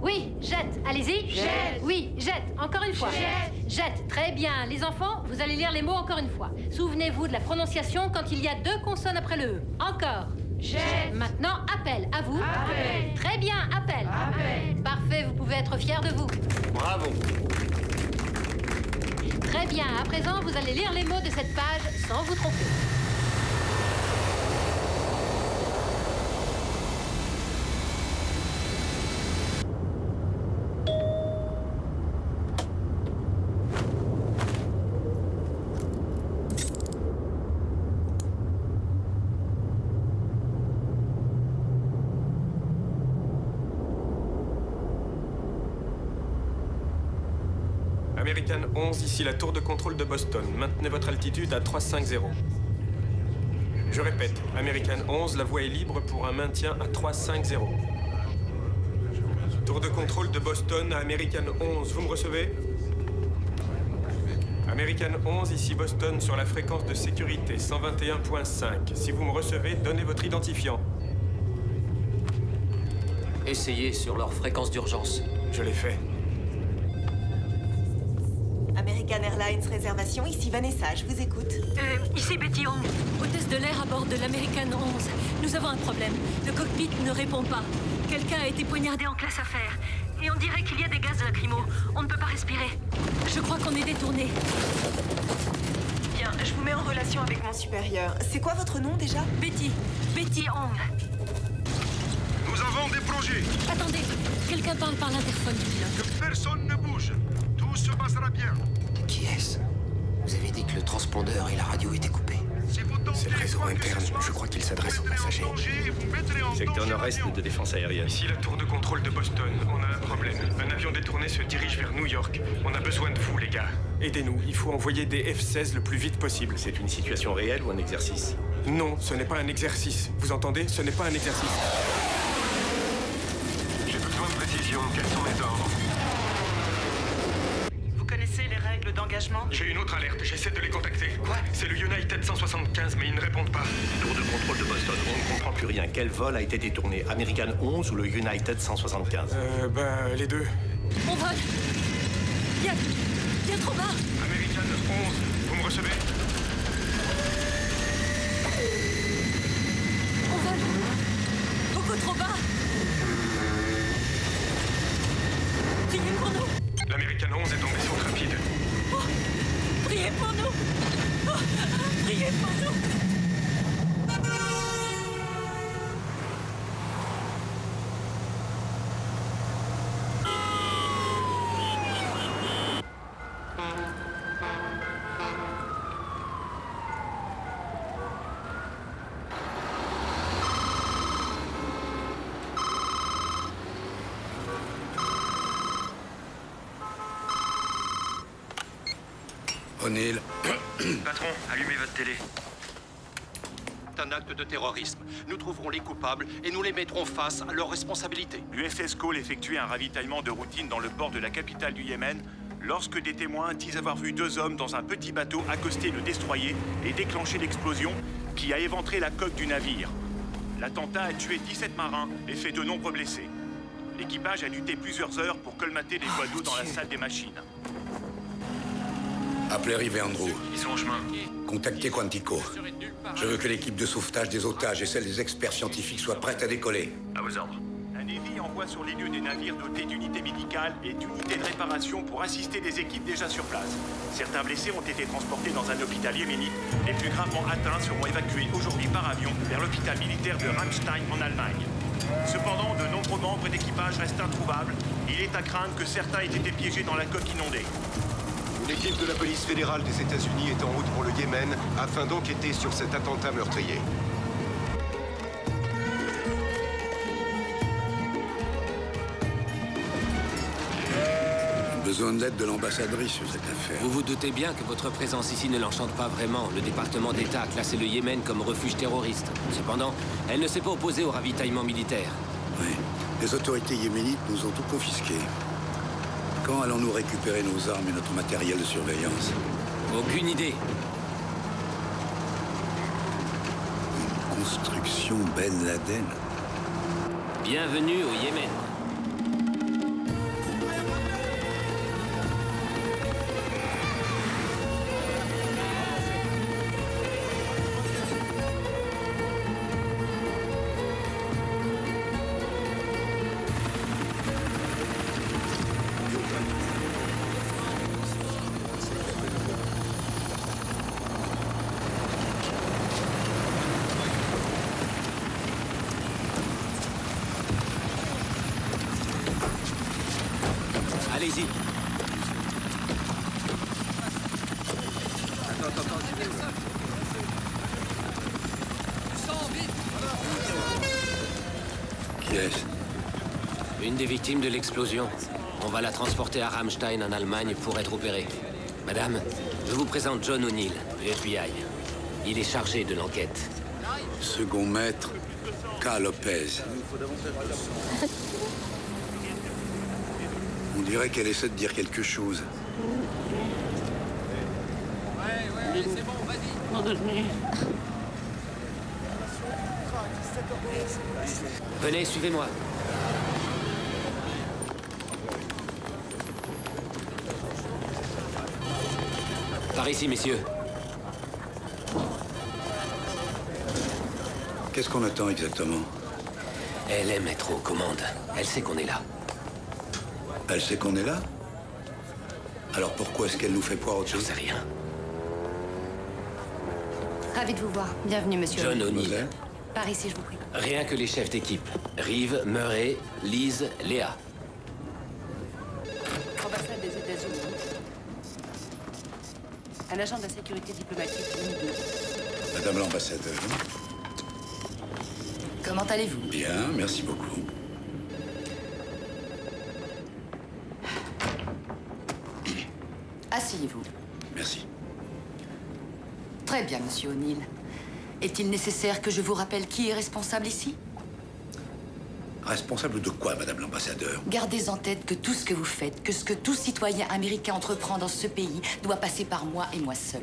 Oui, jette, allez-y. Jette. Oui, jette, encore une fois. Jette, très bien. Les enfants, vous allez lire les mots encore une fois. Souvenez-vous de la prononciation quand il y a 2 consonnes après le E. Encore. Jette. Maintenant, appel, à vous. Appel. Très bien, appel. Appel. Parfait, vous pouvez être fiers de vous. Bravo. Très bien, à présent, vous allez lire les mots de cette page sans vous tromper. American 11, ici la tour de contrôle de Boston. Maintenez votre altitude à 350. Je répète, American 11, la voie est libre pour un maintien à 350. Tour de contrôle de Boston à American 11, vous me recevez? American 11, ici Boston, sur la fréquence de sécurité 121.5. Si vous me recevez, donnez votre identifiant. Essayez sur leur fréquence d'urgence. Je l'ai fait. American Airlines réservation, ici Vanessa, je vous écoute. Ici Betty Hong, hôtesse de l'air à bord de l'American 11. Nous avons un problème. Le cockpit ne répond pas. Quelqu'un a été poignardé en classe affaires. Et on dirait qu'il y a des gaz lacrymaux. On ne peut pas respirer. Je crois qu'on est détourné. Bien, je vous mets en relation avec mon supérieur. C'est quoi votre nom déjà? Betty Hong. Nous avons des projets. Attendez, quelqu'un parle par l'interphone du pilote. Que personne ne bouge. Tout se passera bien. Qui est-ce? Vous avez dit que le transpondeur et la radio étaient coupés. Si vous tentez C'est le réseau quoi que interne. ce soit, Je crois qu'il s'adresse aux vous mettrez en passagers. danger, vous mettrez en Secteur danger nord-est l'avion. de défense aérienne. Ici la tour de contrôle de Boston. On a un problème. Un avion détourné se dirige vers New York. On a besoin de vous, les gars. Aidez-nous. Il faut envoyer des F-16 le plus vite possible. C'est une situation réelle ou un exercice? Non, ce n'est pas un exercice. Vous entendez? Ce n'est pas un exercice. J'ai besoin de précision. Quels sont les ordres? Vous connaissez les règles d'engagement? J'ai une autre alerte. J'essaie de les contacter. Quoi? C'est le United 175, mais ils ne répondent pas. Tour de contrôle de Boston. On ne comprend plus rien. Quel vol a été détourné? American 11 ou le United 175? Les deux. On vole. Bien trop bas. American 11, vous me recevez? On vole. Beaucoup trop bas. Priez pour nous. L'American 11 est en descente rapide. Priez pour nous. Priez pour nous. O'Neill. Patron, allumez votre télé. C'est un acte de terrorisme. Nous trouverons les coupables et nous les mettrons face à leurs responsabilités. L'USS Cole effectuait un ravitaillement de routine dans le port de la capitale du Yémen lorsque des témoins disent avoir vu 2 hommes dans un petit bateau accoster le destroyer et déclencher l'explosion qui a éventré la coque du navire. L'attentat a tué 17 marins et fait de nombreux blessés. L'équipage a lutté plusieurs heures pour colmater les voies d'eau dans la salle des machines. Appelez Rive et Andrew. Ils sont en chemin. Contactez Quantico. Je veux que l'équipe de sauvetage des otages et celle des experts scientifiques soient prêtes à décoller. À vos ordres. La Navy envoie sur les lieux des navires dotés d'unités médicales et d'unités de réparation pour assister les équipes déjà sur place. Certains blessés ont été transportés dans un hôpital yéménite. Les plus gravement atteints seront évacués aujourd'hui par avion vers l'hôpital militaire de Ramstein en Allemagne. Cependant, de nombreux membres d'équipage restent introuvables. Il est à craindre que certains aient été piégés dans la coque inondée. L'équipe de la police fédérale des États-Unis est en route pour le Yémen afin d'enquêter sur cet attentat meurtrier. Besoin de l'aide de l'ambassadrice sur cette affaire. Vous vous doutez bien que votre présence ici ne l'enchante pas vraiment. Le département d'État a classé le Yémen comme refuge terroriste. Cependant, elle ne s'est pas opposée au ravitaillement militaire. Oui. Les autorités yéménites nous ont tout confisqué. Quand allons-nous récupérer nos armes et notre matériel de surveillance? Aucune idée. Une construction Ben Laden. Bienvenue au Yémen. Allez-y. Qui est-ce? Une des victimes de l'explosion. On va la transporter à Ramstein, en Allemagne, pour être opérée. Madame, je vous présente John O'Neill, du FBI. Il est chargé de l'enquête. Second maître, K. Lopez. On dirait qu'elle essaie de dire quelque chose. Ouais, c'est bon, vas-y. Venez, suivez-moi. Par ici, messieurs. Qu'est-ce qu'on attend exactement? Elle aime être aux commandes. Elle sait qu'on est là. Elle sait qu'on est là? Alors pourquoi est-ce qu'elle nous fait poire au-dessus? J'en sais rien. Ravi de vous voir. Bienvenue, monsieur. John O'Neill. Par ici, je vous prie. Rien que les chefs d'équipe. Rive, Murray, Lise, Léa. Ambassade des États-Unis. Un agent de la sécurité diplomatique, Madame l'ambassadeur. Comment allez-vous? Bien, merci beaucoup. Asseyez-vous. Merci. Très bien, monsieur O'Neill. Est-il nécessaire que je vous rappelle qui est responsable ici? Responsable de quoi, madame l'ambassadeur? Gardez en tête que tout ce que vous faites, que ce que tout citoyen américain entreprend dans ce pays doit passer par moi et moi seul.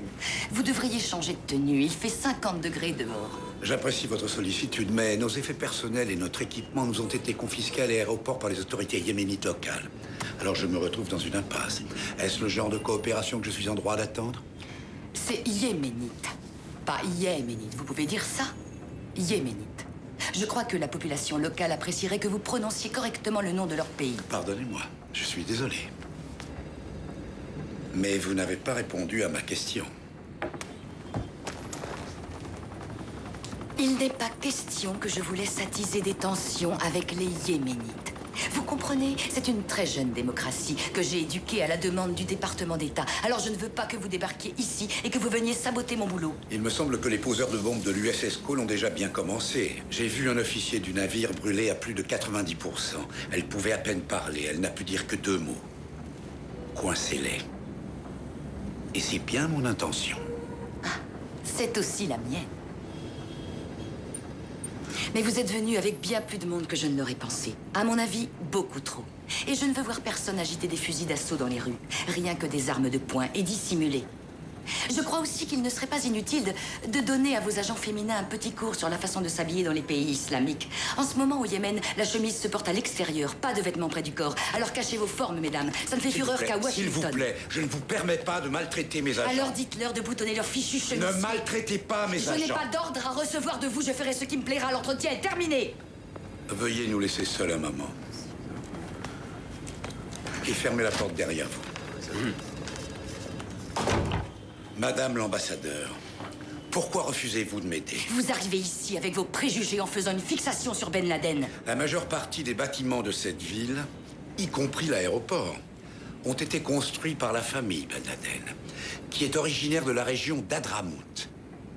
Vous devriez changer de tenue. Il fait 50 degrés dehors. J'apprécie votre sollicitude, mais nos effets personnels et notre équipement nous ont été confisqués à l'aéroport par les autorités yéménites locales. Alors je me retrouve dans une impasse. Est-ce le genre de coopération que je suis en droit d'attendre? C'est yéménite, pas yéménite. Vous pouvez dire ça? Yéménite. Je crois que la population locale apprécierait que vous prononciez correctement le nom de leur pays. Pardonnez-moi, je suis désolé. Mais vous n'avez pas répondu à ma question. Il n'est pas question que je vous laisse attiser des tensions avec les Yéménites. Vous comprenez? C'est une très jeune démocratie que j'ai éduquée à la demande du département d'État. Alors je ne veux pas que vous débarquiez ici et que vous veniez saboter mon boulot. Il me semble que les poseurs de bombes de l'USS Cole ont déjà bien commencé. J'ai vu un officier du navire brûler à plus de 90%. Elle pouvait à peine parler. Elle n'a pu dire que 2 mots. Coincez-les. Et c'est bien mon intention. Ah, c'est aussi la mienne. Mais vous êtes venu avec bien plus de monde que je ne l'aurais pensé. À mon avis, beaucoup trop. Et je ne veux voir personne agiter des fusils d'assaut dans les rues. Rien que des armes de poing et dissimulées. Je crois aussi qu'il ne serait pas inutile de donner à vos agents féminins un petit cours sur la façon de s'habiller dans les pays islamiques. En ce moment, au Yémen, la chemise se porte à l'extérieur, pas de vêtements près du corps. Alors cachez vos formes, mesdames. Ça ne fait fureur qu'à Washington. S'il vous plaît, je ne vous permets pas de maltraiter mes agents. Alors dites-leur de boutonner leurs fichus chemises. Ne maltraitez pas mes agents. Je n'ai pas d'ordre à recevoir de vous. Je ferai ce qui me plaira. L'entretien est terminé. Veuillez nous laisser seuls un moment. Et fermez la porte derrière vous. Madame l'ambassadeur, pourquoi refusez-vous de m'aider? Vous arrivez ici avec vos préjugés en faisant une fixation sur Ben Laden. La majeure partie des bâtiments de cette ville, y compris l'aéroport, ont été construits par la famille Ben Laden, qui est originaire de la région d'Hadramout,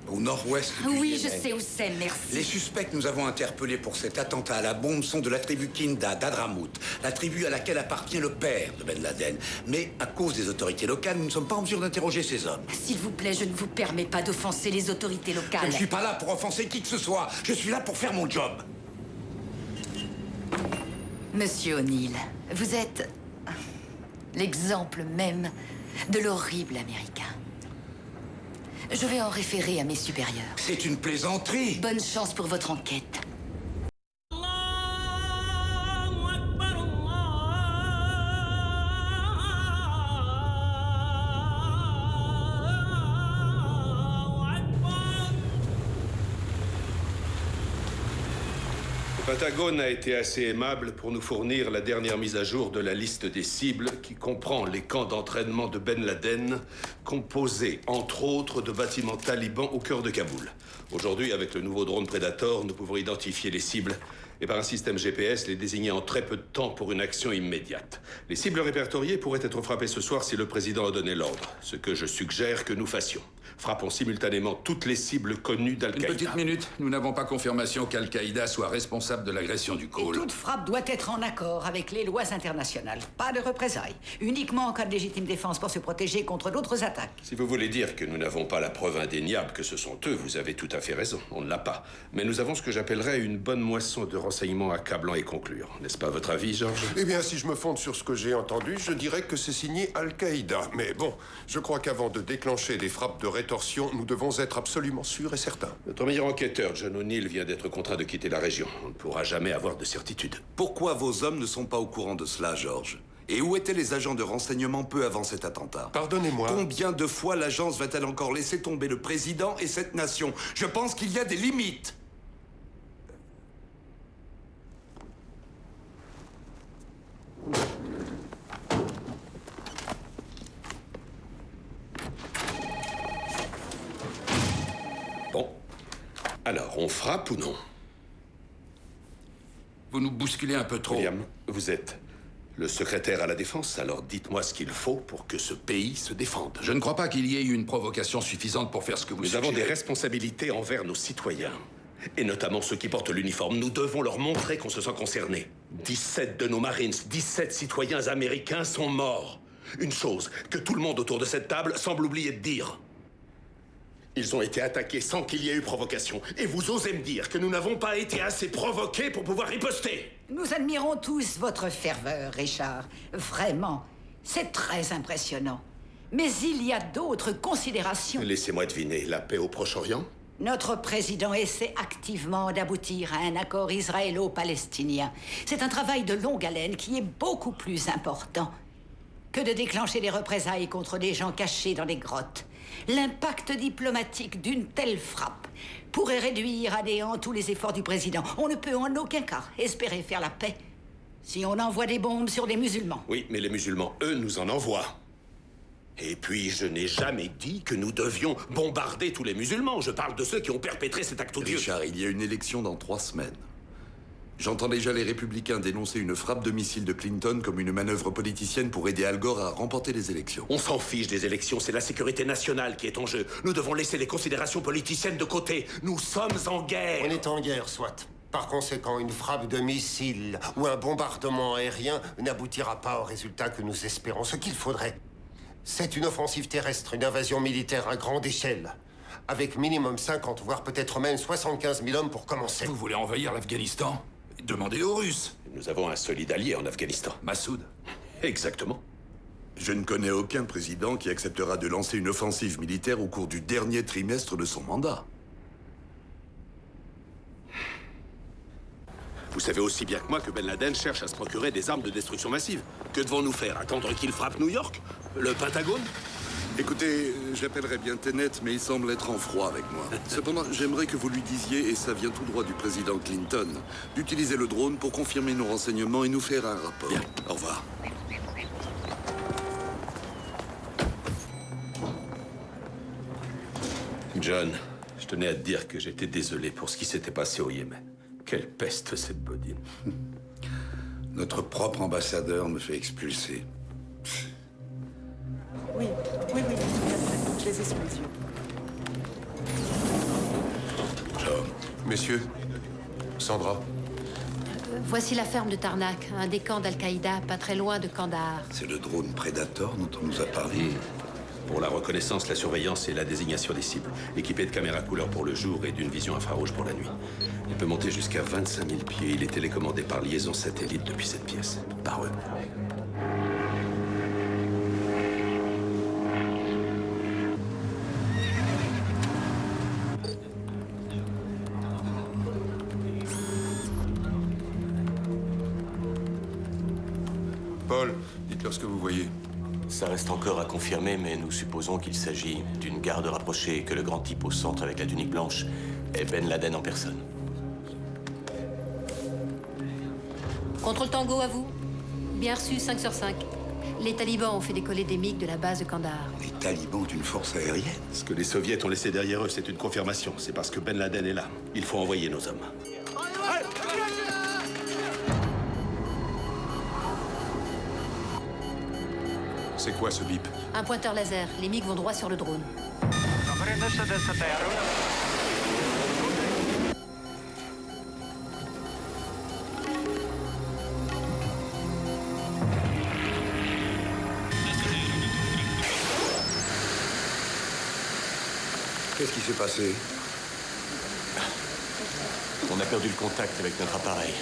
au nord-ouest du Oui, Yémen. je sais où c'est, merci. Les suspects que nous avons interpellés pour cet attentat à la bombe sont de la tribu Kinda d'Hadramout, la tribu à laquelle appartient le père de Ben Laden. Mais à cause des autorités locales, nous ne sommes pas en mesure d'interroger ces hommes. S'il vous plaît, je ne vous permets pas d'offenser les autorités locales. Je ne suis pas là pour offenser qui que ce soit. Je suis là pour faire mon job. Monsieur O'Neill, vous êtes l'exemple même de l'horrible américain. Je vais en référer à mes supérieurs. C'est une plaisanterie. Bonne chance pour votre enquête. Le Pentagone a été assez aimable pour nous fournir la dernière mise à jour de la liste des cibles qui comprend les camps d'entraînement de Ben Laden, composés entre autres de bâtiments talibans au cœur de Kaboul. Aujourd'hui, avec le nouveau drone Predator, nous pouvons identifier les cibles et par un système GPS les désigner en très peu de temps pour une action immédiate. Les cibles répertoriées pourraient être frappées ce soir si le président a donné l'ordre, ce que je suggère que nous fassions. Frappons simultanément toutes les cibles connues d'Al-Qaïda. Une petite minute. Nous n'avons pas confirmation qu'Al-Qaïda soit responsable de l'agression du call. Et toute frappe doit être en accord avec les lois internationales. Pas de représailles. Uniquement en cas de légitime défense pour se protéger contre d'autres attaques. Si vous voulez dire que nous n'avons pas la preuve indéniable que ce sont eux, vous avez tout à fait raison. On ne l'a pas. Mais nous avons ce que j'appellerais une bonne moisson de renseignements accablants et concluants. N'est-ce pas votre avis, Georges? Eh bien, si je me fonde sur ce que j'ai entendu, je dirais que c'est signé Al-Qaïda. Mais bon, je crois qu'avant de déclencher des frappes de rétorsion, nous devons être absolument sûrs et certains. Notre meilleur enquêteur, John O'Neill, vient d'être contraint de quitter la région. On ne pourra jamais avoir de certitude. Pourquoi vos hommes ne sont pas au courant de cela, Georges? Et où étaient les agents de renseignement peu avant cet attentat? Pardonnez-moi. Combien de fois l'agence va-t-elle encore laisser tomber le président et cette nation? Je pense qu'il y a des limites. Bon. Alors, on frappe ou non? Vous nous bousculez un peu trop. William, vous êtes le secrétaire à la défense, alors dites-moi ce qu'il faut pour que ce pays se défende. Je ne crois pas qu'il y ait eu une provocation suffisante pour faire ce que vous suggérez. Nous avons des responsabilités envers nos citoyens, et notamment ceux qui portent l'uniforme. Nous devons leur montrer qu'on se sent concerné. 17 de nos Marines, 17 citoyens américains sont morts. Une chose que tout le monde autour de cette table semble oublier de dire. Ils ont été attaqués sans qu'il y ait eu provocation. Et vous osez me dire que nous n'avons pas été assez provoqués pour pouvoir riposter? Nous admirons tous votre ferveur, Richard. Vraiment. C'est très impressionnant. Mais il y a d'autres considérations. Laissez-moi deviner, la paix au Proche-Orient? Notre président essaie activement d'aboutir à un accord israélo-palestinien. C'est un travail de longue haleine qui est beaucoup plus important que de déclencher des représailles contre des gens cachés dans des grottes. L'impact diplomatique d'une telle frappe pourrait réduire à néant tous les efforts du président. On ne peut en aucun cas espérer faire la paix si on envoie des bombes sur des musulmans. Oui, mais les musulmans, eux, nous en envoient. Et puis, je n'ai jamais dit que nous devions bombarder tous les musulmans. Je parle de ceux qui ont perpétré cet acte odieux. Richard, il y a une élection dans 3 semaines. J'entends déjà les républicains dénoncer une frappe de missile de Clinton comme une manœuvre politicienne pour aider Al Gore à remporter les élections. On s'en fiche des élections, c'est la sécurité nationale qui est en jeu. Nous devons laisser les considérations politiciennes de côté. Nous sommes en guerre. On est en guerre, soit. Par conséquent, une frappe de missile ou un bombardement aérien n'aboutira pas au résultat que nous espérons. Ce qu'il faudrait, c'est une offensive terrestre, une invasion militaire à grande échelle. Avec minimum 50, voire peut-être même 75 000 hommes pour commencer. Vous voulez envahir l'Afghanistan? Demandez aux Russes. Nous avons un solide allié en Afghanistan. Massoud. Exactement. Je ne connais aucun président qui acceptera de lancer une offensive militaire au cours du dernier trimestre de son mandat. Vous savez aussi bien que moi que Ben Laden cherche à se procurer des armes de destruction massive. Que devons-nous faire? Attendre qu'il frappe New York? Le Pentagone? Écoutez, j'appellerais bien Tenet, mais il semble être en froid avec moi. Cependant, j'aimerais que vous lui disiez, et ça vient tout droit du président Clinton, d'utiliser le drone pour confirmer nos renseignements et nous faire un rapport. Bien, au revoir. John, je tenais à te dire que j'étais désolé pour ce qui s'était passé au Yémen. Quelle peste, cette bodine. Notre propre ambassadeur me fait expulser. Oui, je les ai sous les yeux. John. Messieurs, Sandra. Voici la ferme de Tarnak, un des camps d'Al-Qaïda, pas très loin de Kandahar. C'est le drone Predator dont on nous a parlé. Pour la reconnaissance, la surveillance et la désignation des cibles. Équipé de caméras couleur pour le jour et d'une vision infrarouge pour la nuit. Il peut monter jusqu'à 25 000 pieds. Il est télécommandé par liaison satellite depuis cette pièce. Par eux. Paul, dites-leur ce que vous voyez. Ça reste encore à confirmer, mais nous supposons qu'il s'agit d'une garde rapprochée et que le grand type au centre avec la tunique blanche est Ben Laden en personne. Contrôle Tango à vous. Bien reçu, 5 sur 5. Les talibans ont fait décoller des MiG de la base de Kandahar. Les talibans d'une force aérienne? Ce que les soviets ont laissé derrière eux, c'est une confirmation. C'est parce que Ben Laden est là. Il faut envoyer nos hommes. C'est quoi ce bip? Un pointeur laser. Les MiG vont droit sur le drone. Qu'est-ce qui s'est passé? On a perdu le contact avec notre appareil.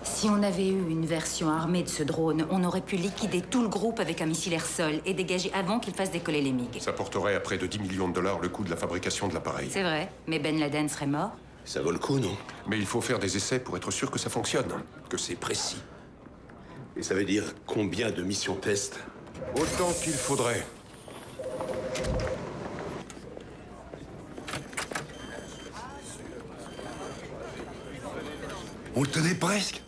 Si on avait eu une version armée de ce drone, on aurait pu liquider tout le groupe avec un missile air-sol et dégager avant qu'il fasse décoller les MiG. Ça porterait à près de 10 millions de dollars le coût de la fabrication de l'appareil. C'est vrai, mais Ben Laden serait mort. Ça vaut le coup, non? Mais il faut faire des essais pour être sûr que ça fonctionne, que c'est précis. Et ça veut dire combien de missions test? Autant qu'il faudrait. On le tenait presque.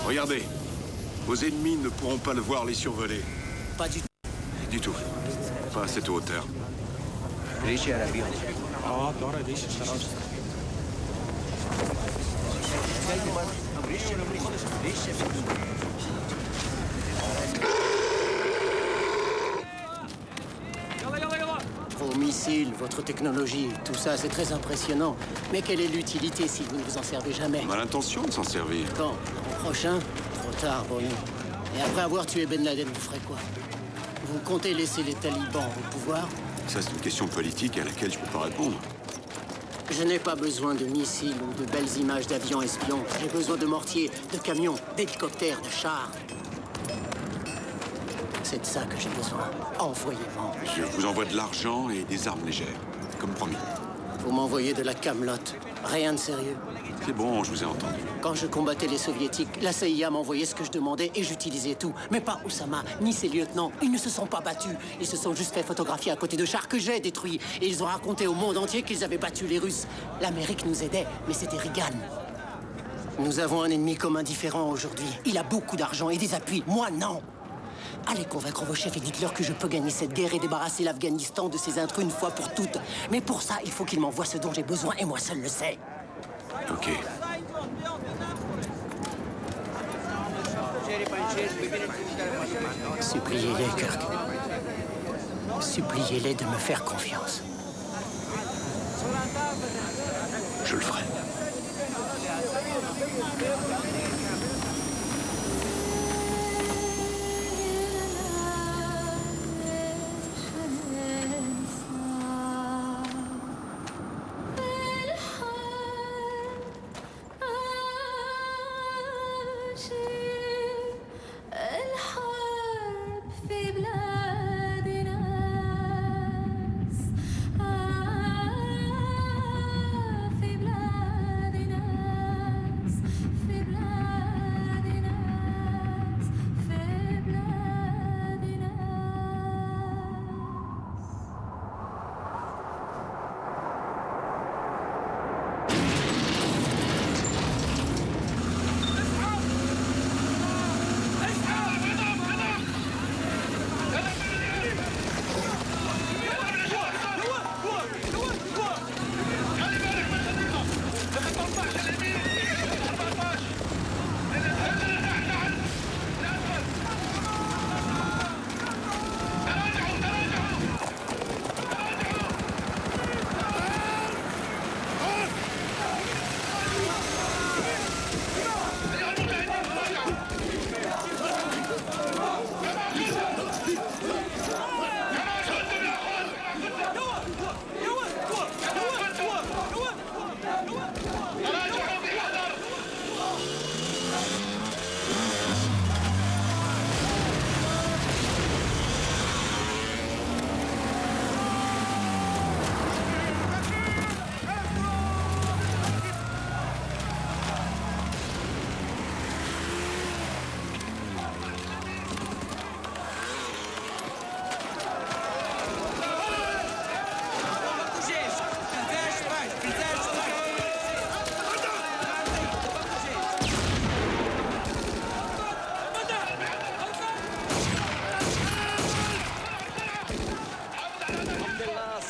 Regardez, vos ennemis ne pourront pas le voir les survoler. Pas du tout. Du tout. Pas à cette hauteur. Vos missiles, votre technologie, tout ça, c'est très impressionnant. Mais quelle est l'utilité si vous ne vous en servez jamais? On a l'intention de s'en servir. Quand? L'an prochain? Trop tard pour nous. Et après avoir tué Ben Laden, vous ferez quoi? Vous comptez laisser les talibans au pouvoir? Ça, c'est une question politique à laquelle je peux pas répondre. Je n'ai pas besoin de missiles ou de belles images d'avions espions. J'ai besoin de mortiers, de camions, d'hélicoptères, de chars. C'est de ça que j'ai besoin. Envoyez-moi. Je vous envoie de l'argent et des armes légères, comme promis. Vous m'envoyez de la camelote. Rien de sérieux. C'est bon, je vous ai entendu. Quand je combattais les soviétiques, la CIA m'envoyait ce que je demandais et j'utilisais tout. Mais pas Oussama, ni ses lieutenants. Ils ne se sont pas battus. Ils se sont juste fait photographier à côté de chars que j'ai détruits. Et ils ont raconté au monde entier qu'ils avaient battu les Russes. L'Amérique nous aidait, mais c'était Reagan. Nous avons un ennemi commun différent aujourd'hui. Il a beaucoup d'argent et des appuis. Moi, non. Allez convaincre vos chefs et dites-leur que je peux gagner cette guerre et débarrasser l'Afghanistan de ces intrus une fois pour toutes. Mais pour ça, il faut qu'ils m'envoient ce dont j'ai besoin et moi seul le sais. Ok. Suppliez-les, Kirk. Suppliez-les de me faire confiance. Je le ferai. في بلاد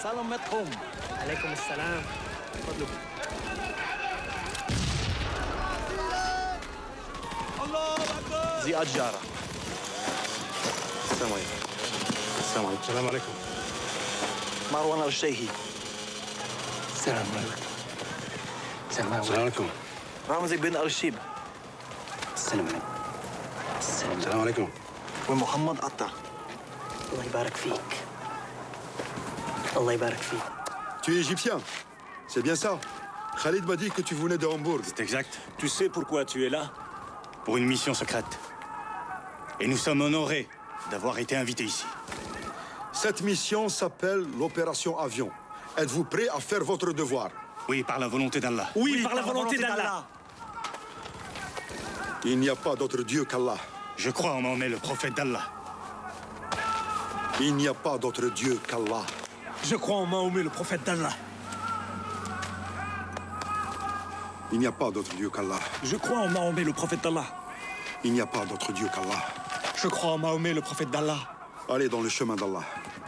سلامتكم. عليكم السلام. فضلكم. الله أكبر. زياد جارة. السلام عليكم. السلام عليكم. السلام عليكم. مروان الشيخي. السلام عليكم. السلام عليكم. رامزي بن الشيب. السلام عليكم. السلام عليكم. ومحمد قطع. الله يبارك فيك. الله يبارك فيك. Tu es égyptien, c'est bien ça? Khalid m'a dit que tu venais de Hambourg. C'est exact. Tu sais pourquoi tu es là? Pour une mission secrète. Et nous sommes honorés d'avoir été invités ici. Cette mission s'appelle l'opération Avion. Êtes-vous prêt à faire votre devoir? Oui, par la volonté d'Allah. Oui, par la volonté d'Allah. Il n'y a pas d'autre Dieu qu'Allah. Je crois en Mahomet, le prophète d'Allah. Il n'y a pas d'autre Dieu qu'Allah. Je crois en Mahomet, le prophète d'Allah. Il n'y a pas d'autre Dieu qu'Allah. Je crois en Mahomet, le prophète d'Allah. Il n'y a pas d'autre Dieu qu'Allah. Je crois en Mahomet, le prophète d'Allah. Allez dans le chemin d'Allah.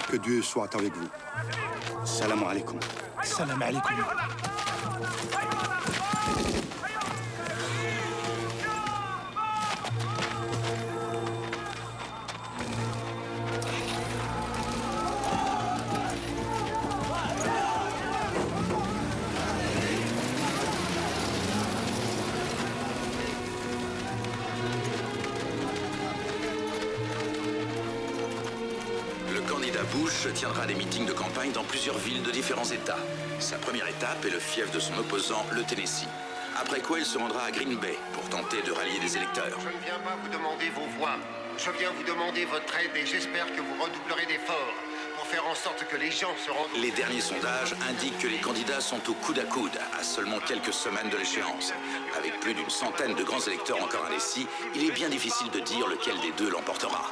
Que Dieu soit avec vous. Salam alaikum. Salam alaikum. Bush tiendra des meetings de campagne dans plusieurs villes de différents États. Sa première étape est le fief de son opposant, le Tennessee. Après quoi, il se rendra à Green Bay pour tenter de rallier des électeurs. Je ne viens pas vous demander vos voix. Je viens vous demander votre aide et j'espère que vous redoublerez d'efforts pour faire en sorte que les gens se rendent... Les derniers sondages indiquent que les candidats sont au coude à coude, à seulement quelques semaines de l'échéance. Avec plus d'une centaine de grands électeurs encore indécis, il est bien difficile de dire lequel des deux l'emportera.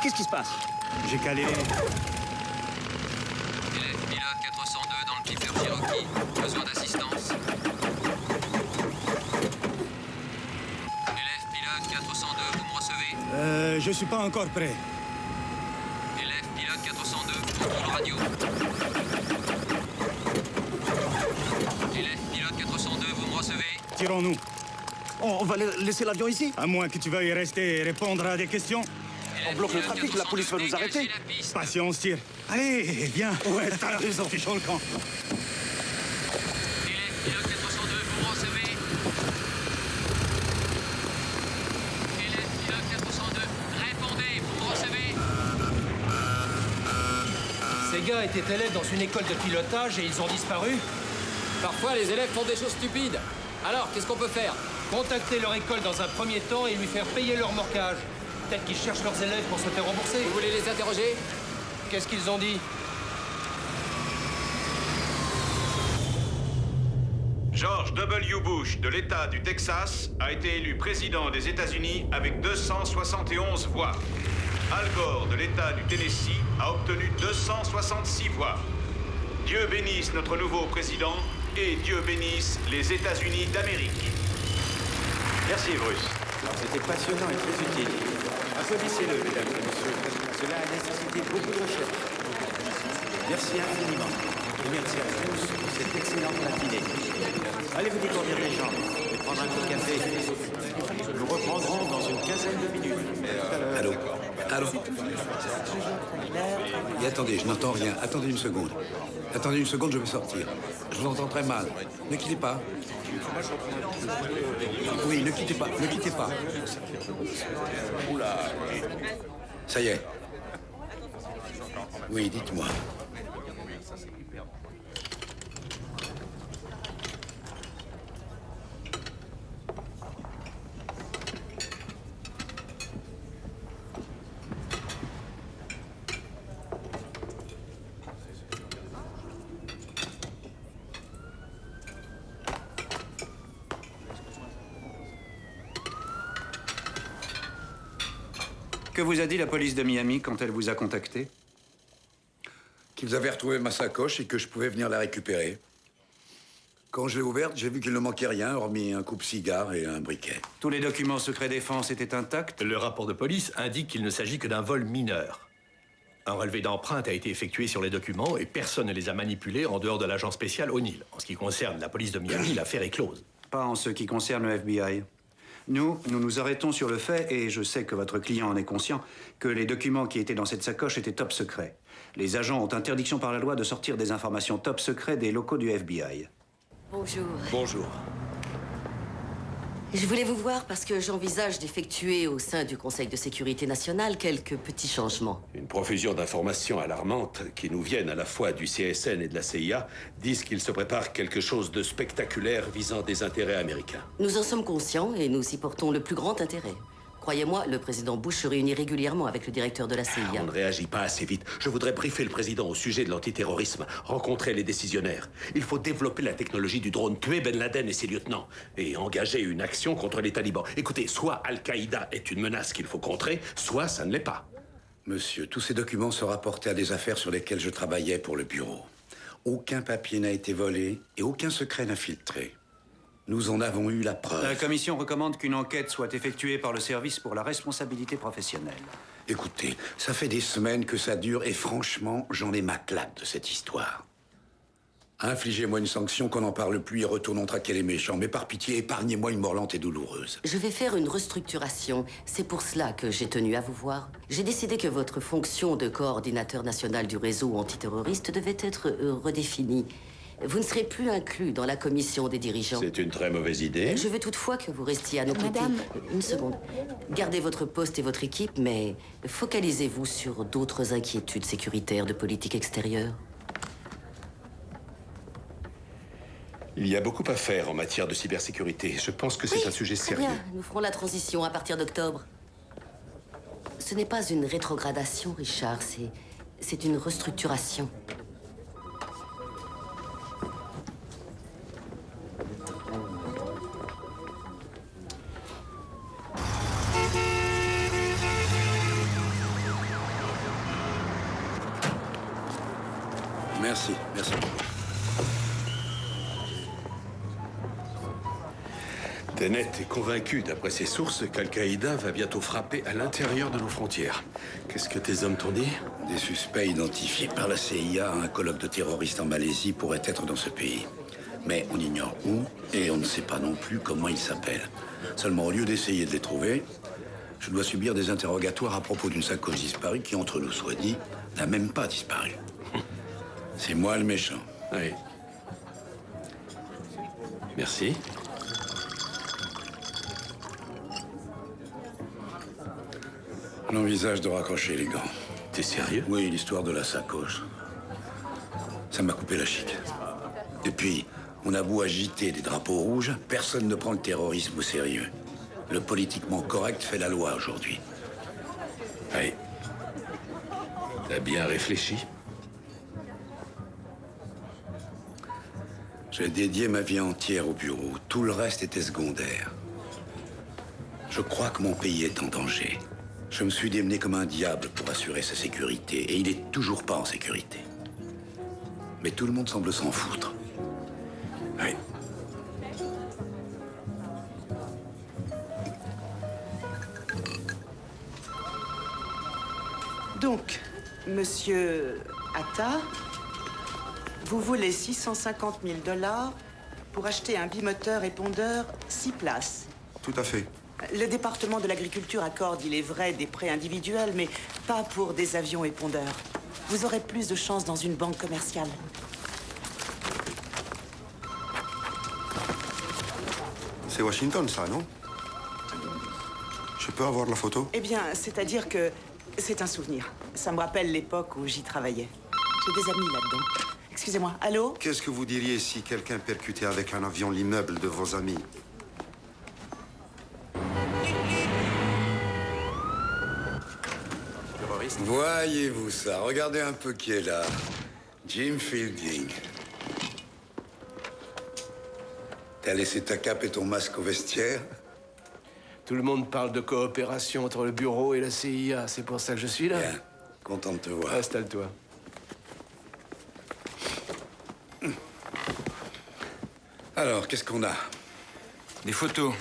Qu'est-ce qui se passe? J'ai calé. Élève pilote 402 dans le Clipper Cherokee. Besoin d'assistance. Élève pilote 402, vous me recevez? Je suis pas encore prêt. Élève pilote 402, contrôle radio. Élève pilote 402, vous me recevez? Tirons-nous. On va laisser l'avion ici? À moins que tu veuilles rester et répondre à des questions. On bloque le trafic, la police va nous arrêter. Patience, tire. Allez, viens. Ouais, t'as raison. Fichons le camp. Élève pilote 402, vous me recevez? Élève pilote 402, répondez, vous me recevez? Ces gars étaient élèves dans une école de pilotage et ils ont disparu? Parfois, les élèves font des choses stupides. Alors, qu'est-ce qu'on peut faire? Contacter leur école dans un premier temps et lui faire payer leur remorquage. Peut-être qu'ils cherchent leurs élèves pour se faire rembourser. Vous voulez les interroger? Qu'est-ce qu'ils ont dit? George W. Bush de l'État du Texas a été élu président des États-Unis avec 271 voix. Al Gore de l'État du Tennessee a obtenu 266 voix. Dieu bénisse notre nouveau président et Dieu bénisse les États-Unis d'Amérique. Merci, Bruce. C'était passionnant et très utile. Applaudissez-le, mesdames et messieurs. Cela a nécessité beaucoup de recherche. Merci infiniment. Et merci à tous pour cette excellente matinée. Allez vous découvrir les gens et prendre prendre un petit café. Nous reprendrons dans une quinzaine de minutes. Allô? Allô? Et attendez, je n'entends rien. Attendez une seconde. Attendez une seconde, je vais sortir. Je vous entends très mal. Ne quittez pas. Oui, ne quittez pas, ne quittez pas. Ça y est. Oui, dites-moi. Que vous a dit la police de Miami quand elle vous a contacté? Qu'ils avaient retrouvé ma sacoche et que je pouvais venir la récupérer. Quand je l'ai ouverte, j'ai vu qu'il ne manquait rien, hormis un coupe-cigare et un briquet. Tous les documents secret défense étaient intacts? Le rapport de police indique qu'il ne s'agit que d'un vol mineur. Un relevé d'empreintes a été effectué sur les documents et personne ne les a manipulés en dehors de l'agent spécial O'Neill. En ce qui concerne la police de Miami, l'affaire est close. Pas en ce qui concerne le FBI. Nous nous arrêtons sur le fait, et je sais que votre client en est conscient, que les documents qui étaient dans cette sacoche étaient top secrets. Les agents ont interdiction par la loi de sortir des informations top secrets des locaux du FBI. Bonjour. Bonjour. Je voulais vous voir parce que j'envisage d'effectuer au sein du Conseil de sécurité nationale quelques petits changements. Une profusion d'informations alarmantes qui nous viennent à la fois du CSN et de la CIA disent qu'il se prépare quelque chose de spectaculaire visant des intérêts américains. Nous en sommes conscients et nous y portons le plus grand intérêt. Croyez-moi, le président Bush se réunit régulièrement avec le directeur de la CIA. On ne réagit pas assez vite. Je voudrais briefer le président au sujet de l'antiterrorisme, rencontrer les décisionnaires. Il faut développer la technologie du drone, tuer Ben Laden et ses lieutenants, et engager une action contre les talibans. Écoutez, soit Al-Qaïda est une menace qu'il faut contrer, soit ça ne l'est pas. Monsieur, tous ces documents sont rapportés à des affaires sur lesquelles je travaillais pour le bureau. Aucun papier n'a été volé et aucun secret n'a filtré. Nous en avons eu la preuve. La commission recommande qu'une enquête soit effectuée par le service pour la responsabilité professionnelle. Écoutez, ça fait des semaines que ça dure et franchement, j'en ai ma claque de cette histoire. Infligez-moi une sanction, qu'on n'en parle plus et retournons traquer les méchants. Mais par pitié, épargnez-moi une mort lente et douloureuse. Je vais faire une restructuration. C'est pour cela que j'ai tenu à vous voir. J'ai décidé que votre fonction de coordinateur national du réseau antiterroriste devait être redéfinie. Vous ne serez plus inclus dans la commission des dirigeants. C'est une très mauvaise idée. Je veux toutefois que vous restiez à nos côtés. Une seconde. Gardez votre poste et votre équipe, mais focalisez-vous sur d'autres inquiétudes sécuritaires de politique extérieure. Il y a beaucoup à faire en matière de cybersécurité. Je pense que c'est un sujet Très sérieux. bien, nous ferons la transition à partir d'octobre. Ce n'est pas une rétrogradation, Richard, c'est une restructuration. Merci, merci beaucoup. Tenet est convaincu, d'après ses sources, qu'Al-Qaïda va bientôt frapper à l'intérieur de nos frontières. Qu'est-ce que tes hommes t'ont dit? Des suspects identifiés par la CIA à un colloque de terroristes en Malaisie pourraient être dans ce pays. Mais on ignore où et on ne sait pas non plus comment ils s'appellent. Seulement, au lieu d'essayer de les trouver, je dois subir des interrogatoires à propos d'une sacoche disparue qui, entre nous soit dit, n'a même pas disparu. C'est moi le méchant. Oui. Merci. J'envisage de raccrocher les gants. T'es sérieux? Oui, l'histoire de la sacoche. Ça m'a coupé la chic. Et puis, on a beau agiter des drapeaux rouges, personne ne prend le terrorisme au sérieux. Le politiquement correct fait la loi aujourd'hui. Oui. T'as bien réfléchi? J'ai dédié ma vie entière au bureau. Tout le reste était secondaire. Je crois que mon pays est en danger. Je me suis démené comme un diable pour assurer sa sécurité, et il n'est toujours pas en sécurité. Mais tout le monde semble s'en foutre. Oui. Donc, monsieur Atta, vous voulez 650 000 $ pour acheter un bimoteur épondeur 6 places. Tout à fait. Le département de l'agriculture accorde, il est vrai, des prêts individuels, mais pas pour des avions épondeurs. Vous aurez plus de chance dans une banque commerciale. C'est Washington, ça, non? Je peux avoir la photo? Eh bien, c'est-à-dire que c'est un souvenir. Ça me rappelle l'époque où j'y travaillais. J'ai des amis là-dedans. Excusez-moi, allô? Qu'est-ce que vous diriez si quelqu'un percutait avec un avion l'immeuble de vos amis? Voyez-vous ça? Regardez un peu qui est là. Jim Fielding. T'as laissé ta cape et ton masque au vestiaire? Tout le monde parle de coopération entre le bureau et la CIA. C'est pour ça que je suis là. Bien. Content de te voir. Installe-toi. Alors, qu'est-ce qu'on a? Des photos.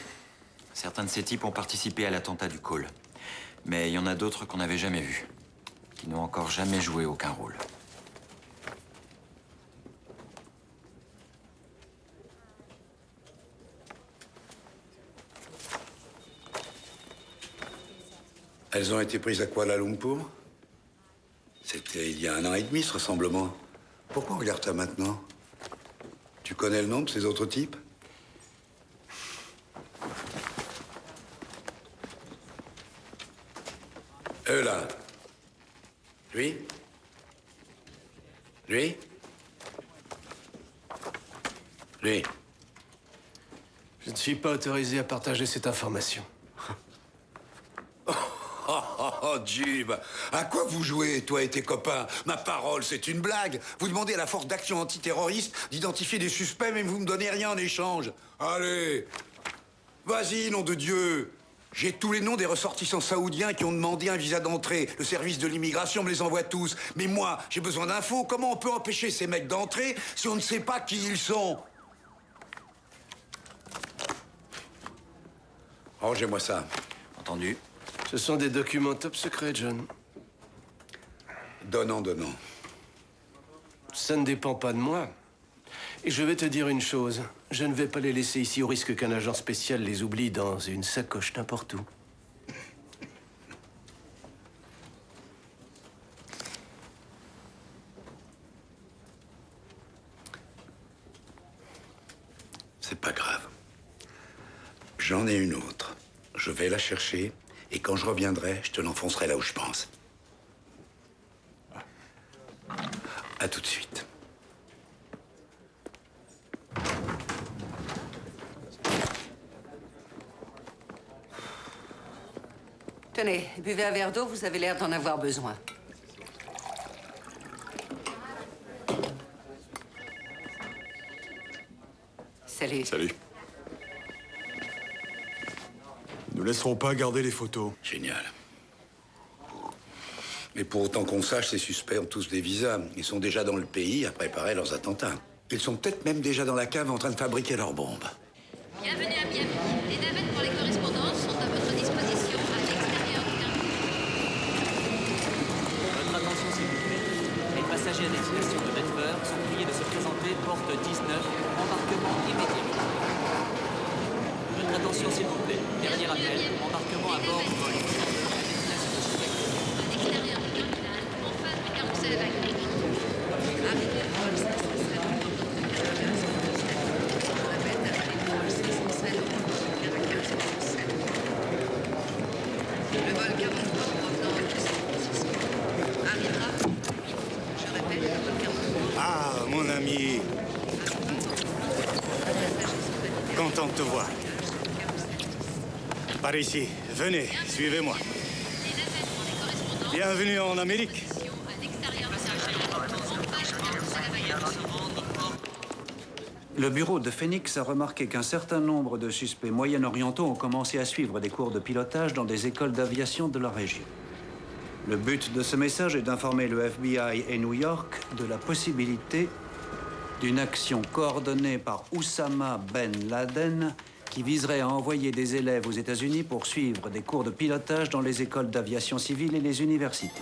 Certains de ces types ont participé à l'attentat du Call. Mais il y en a d'autres qu'on n'avait jamais vus. Qui n'ont encore jamais joué aucun rôle. Elles ont été prises à Kuala Lumpur? C'était il y a 1 an et demi, ce rassemblement. Pourquoi regarde-toi maintenant? Tu connais le nom de ces autres types? Eux là. Lui? Lui? Lui? Je ne suis pas autorisé à partager cette information. Oh, Jim, à quoi vous jouez, toi et tes copains? Ma parole, c'est une blague. Vous demandez à la force d'action antiterroriste d'identifier des suspects, mais vous me donnez rien en échange. Allez, vas-y, nom de Dieu. J'ai tous les noms des ressortissants saoudiens qui ont demandé un visa d'entrée. Le service de l'immigration me les envoie tous. Mais moi, j'ai besoin d'infos. Comment on peut empêcher ces mecs d'entrer si on ne sait pas qui ils sont? Rangez-moi ça. Entendu. Ce sont des documents top secrets, John. Donnant. Ça ne dépend pas de moi. Et je vais te dire une chose. Je ne vais pas les laisser ici au risque qu'un agent spécial les oublie dans une sacoche n'importe où. C'est pas grave. J'en ai une autre. Je vais la chercher. Et quand je reviendrai, je te l'enfoncerai là où je pense. À tout de suite. Tenez, buvez un verre d'eau, vous avez l'air d'en avoir besoin. Salut. Salut. Nous ne laisserons pas garder les photos. Génial. Mais pour autant qu'on sache, ces suspects ont tous des visas. Ils sont déjà dans le pays à préparer leurs attentats. Ils sont peut-être même déjà dans la cave en train de fabriquer leurs bombes. Bienvenue à Miami. Les navettes pour les correspondances sont à votre disposition à l'extérieur du terminal. Votre attention, s'il vous plaît. Les passagers à destination de Denver sont priés de se présenter porte 19, embarquement immédiat. Votre attention, s'il vous plaît. Dernier appel, embarquement à bord du vol. À l'extérieur du terminal, en face du carrousel agricole. Arrivée au vol 507 au port de Caracas. Je répète, arrivée au vol 507 au port de Caracas. Le vol 43 provenant de San Francisco arrivera. Je répète, le vol 43. Ah, mon ami. Content de te voir. Par ici. Venez, suivez-moi. Bienvenue en Amérique. Le bureau de Phoenix a remarqué qu'un certain nombre de suspects moyen-orientaux ont commencé à suivre des cours de pilotage dans des écoles d'aviation de la région. Le but de ce message est d'informer le FBI et New York de la possibilité d'une action coordonnée par Oussama Ben Laden qui viserait à envoyer des élèves aux États-Unis pour suivre des cours de pilotage dans les écoles d'aviation civile et les universités.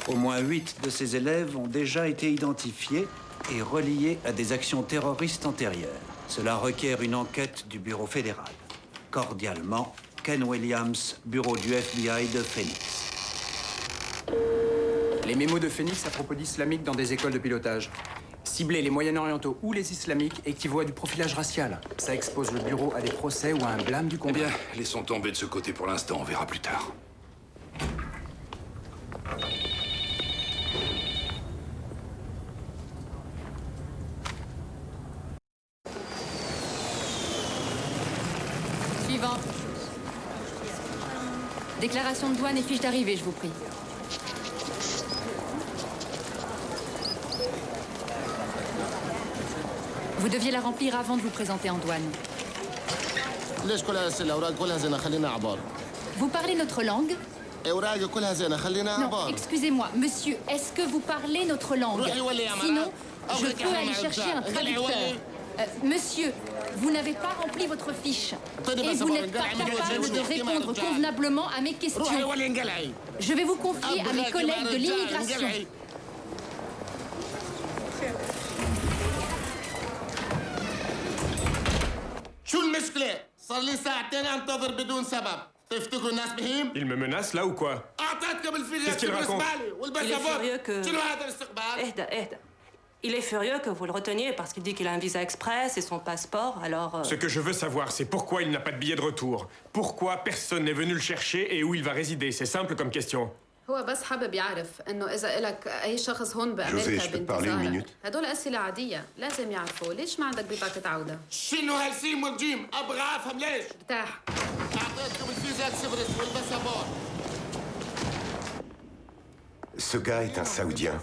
Au moins 8 de ces élèves ont déjà été identifiés et reliés à des actions terroristes antérieures. Cela requiert une enquête du bureau fédéral. Cordialement, Ken Williams, bureau du FBI de Phoenix. Les mémos de Phoenix à propos d'islamiques dans des écoles de pilotage. Cibler les Moyen-Orientaux ou les islamiques équivaut à du profilage racial. Ça expose le bureau à des procès ou à un blâme du Congrès. Eh bien, laissons tomber de ce côté pour l'instant, on verra plus tard. Suivant. Déclaration de douane et fiche d'arrivée, je vous prie. Vous deviez la remplir avant de vous présenter en douane. Vous parlez notre langue? Non, excusez-moi, monsieur, est-ce que vous parlez notre langue? Sinon, je peux aller chercher un traducteur. Monsieur, vous n'avez pas rempli votre fiche. Et vous n'êtes pas capable de répondre convenablement à mes questions. Je vais vous confier à mes collègues de l'immigration. Il me menace là ou quoi? Qu'est-ce qu'il raconte? Il est furieux que... Il est furieux que vous le reteniez parce qu'il dit qu'il a un visa express et son passeport, alors... Ce que je veux savoir, c'est pourquoi il n'a pas de billet de retour. Pourquoi personne n'est venu le chercher et où il va résider. C'est simple comme question. هو بس حابب يعرف انه اذا لك اي شخص هون بامريكا بانتظارك هدول اسئله عاديه لازم يعرفوا ليش ما عندك بطاقه عوده شنو هالسين والجيم ابغى افهم ليش ارتاح اعطيتكم الفيزا اكسبرس والباسبور. Ce gars est un Saoudien.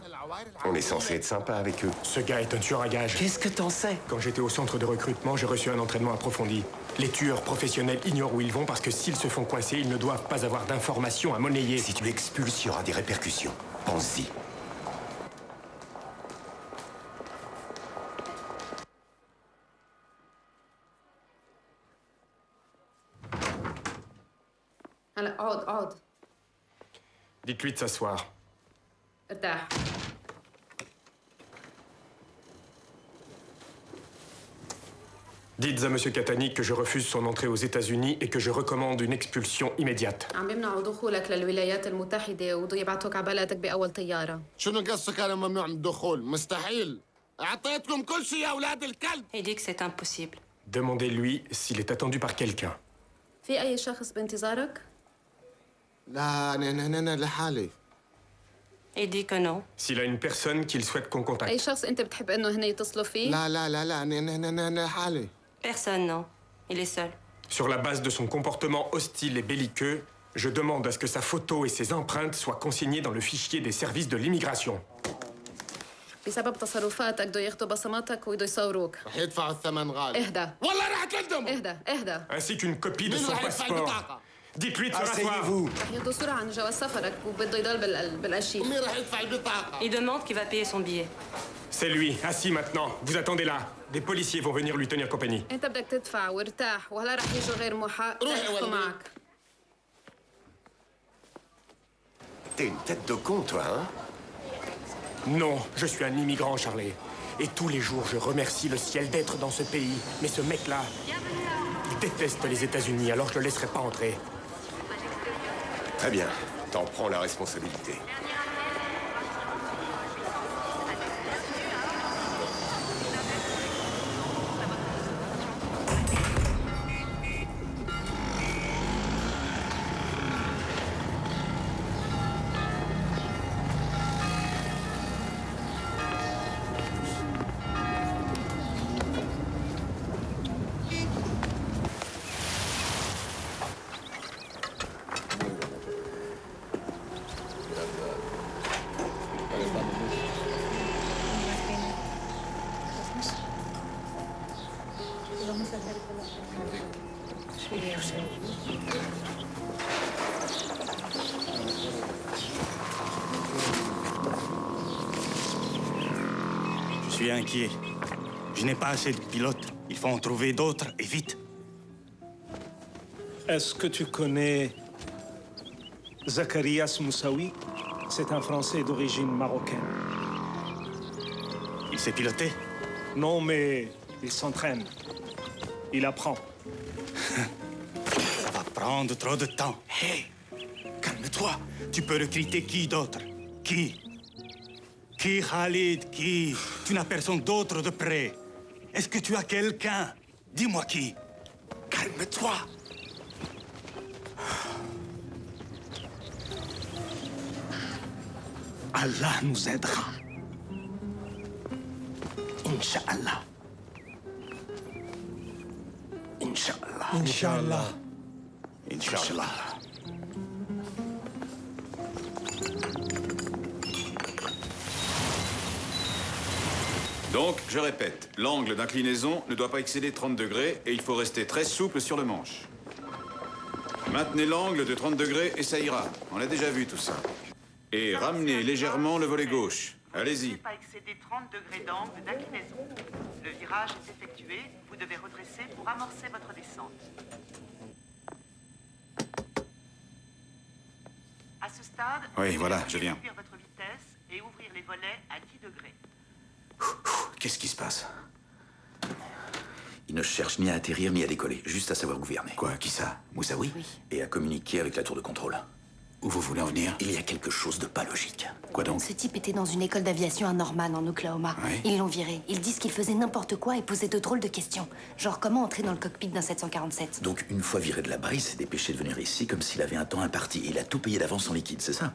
On est censé être sympa avec eux. Ce gars est un tueur à gages. Qu'est-ce que t'en sais? Quand j'étais au centre de recrutement, j'ai reçu un entraînement approfondi. Les tueurs professionnels ignorent où ils vont parce que s'ils se font coincer, ils ne doivent pas avoir d'informations à monnayer. Si tu l'expulses, il y aura des répercussions. Pense-y. هلا اقعد. Dites-lui de s'asseoir. ارتاح. Dites à M. Katani que je refuse son entrée aux États-Unis et que je recommande une expulsion immédiate. عم بيمنعوا دخولك للولايات المتحدة وبده يبعتوك على بلدك بأول طيارة. شنو قصدك انا ممنوع من الدخول؟ مستحيل. اعطيتكم كل شيء يا اولاد الكلب. Il dit que c'est impossible. Demandez-lui s'il est attendu par quelqu'un. في أي شخص بانتظارك؟ لا انا لحالي. Il dit que non. S'il a une personne qu'il souhaite qu'on contacte. أي شخص أنت بتحب إنه هن يتصلوا فيه؟ لا انا لحالي. Personne, non. Il est seul. Sur la base de son comportement hostile et belliqueux, je demande à ce que sa photo et ses empreintes soient consignées dans le fichier des services de l'immigration. بسبب تصرفاتك بده ياخذوا بصماتك وبده يصوروك. رح يدفعوا الثمن غالي. اهدى. والله رح اكلمهم. اهدى. Ainsi qu'une copie de son passeport. Dites-lui de se rasseoir. رح ياخذوا صورة عن جواز سفرك وبده يضل بالأرشيف. ومين رح يدفع البطاقة؟ Il demande qui va payer son billet. C'est lui, assis maintenant. Vous attendez là. Des policiers vont venir lui tenir compagnie. أنت بدك تدفع وارتاح وهلا رح يجوا غير محقق يحكوا معك. T'es une tête de con, toi, hein? Non, je suis un immigrant, Charlie. Et tous les jours, je remercie le ciel d'être dans ce pays. Mais ce mec-là, il déteste les États-Unis, alors je le laisserai pas entrer. Très bien. T'en prends la responsabilité. Je suis inquiet. Je n'ai pas assez de pilotes. Il faut en trouver d'autres, et vite. Est-ce que tu connais Zacharias Moussaoui? C'est un Français d'origine marocaine. Il sait piloter? Non, mais il s'entraîne. Il apprend. Ça va prendre trop de temps. Hé, calme-toi. Tu peux recruter qui d'autre? Qui? Qui, Khalid? Qui? Tu n'as personne d'autre de près. Est-ce que tu as quelqu'un? Dis-moi qui. Calme-toi. Allah nous aidera. Inch'Allah. Inch'Allah. Inch'Allah. Inch'Allah. Donc, je répète, l'angle d'inclinaison ne doit pas excéder 30 degrés et il faut rester très souple sur le manche. Maintenez l'angle de 30 degrés et ça ira. On a déjà vu tout ça. Et ramenez légèrement le volet gauche. Allez-y. Ne pas excéder 30 degrés d'angle d'inclinaison. Le virage est effectué. Vous devez redresser pour amorcer votre descente. À ce stade, Oui, voilà, je viens. réduire votre vitesse et ouvrir les volets à 10 degrés. Qu'est-ce qui se passe? Il ne cherche ni à atterrir ni à décoller, juste à savoir gouverner. Quoi, qui ça? Moussaoui? Oui. Et à communiquer avec la tour de contrôle. Où vous voulez en venir? Il y a quelque chose de pas logique. Quoi donc? Ce type était dans une école d'aviation à Norman, en Oklahoma. Oui. Ils l'ont viré. Ils disent qu'il faisait n'importe quoi et posait de drôles de questions. Genre, comment entrer dans le cockpit d'un 747? Donc, une fois viré de là-bas, il s'est dépêché de venir ici comme s'il avait un temps imparti. Il a tout payé d'avance en liquide, c'est ça?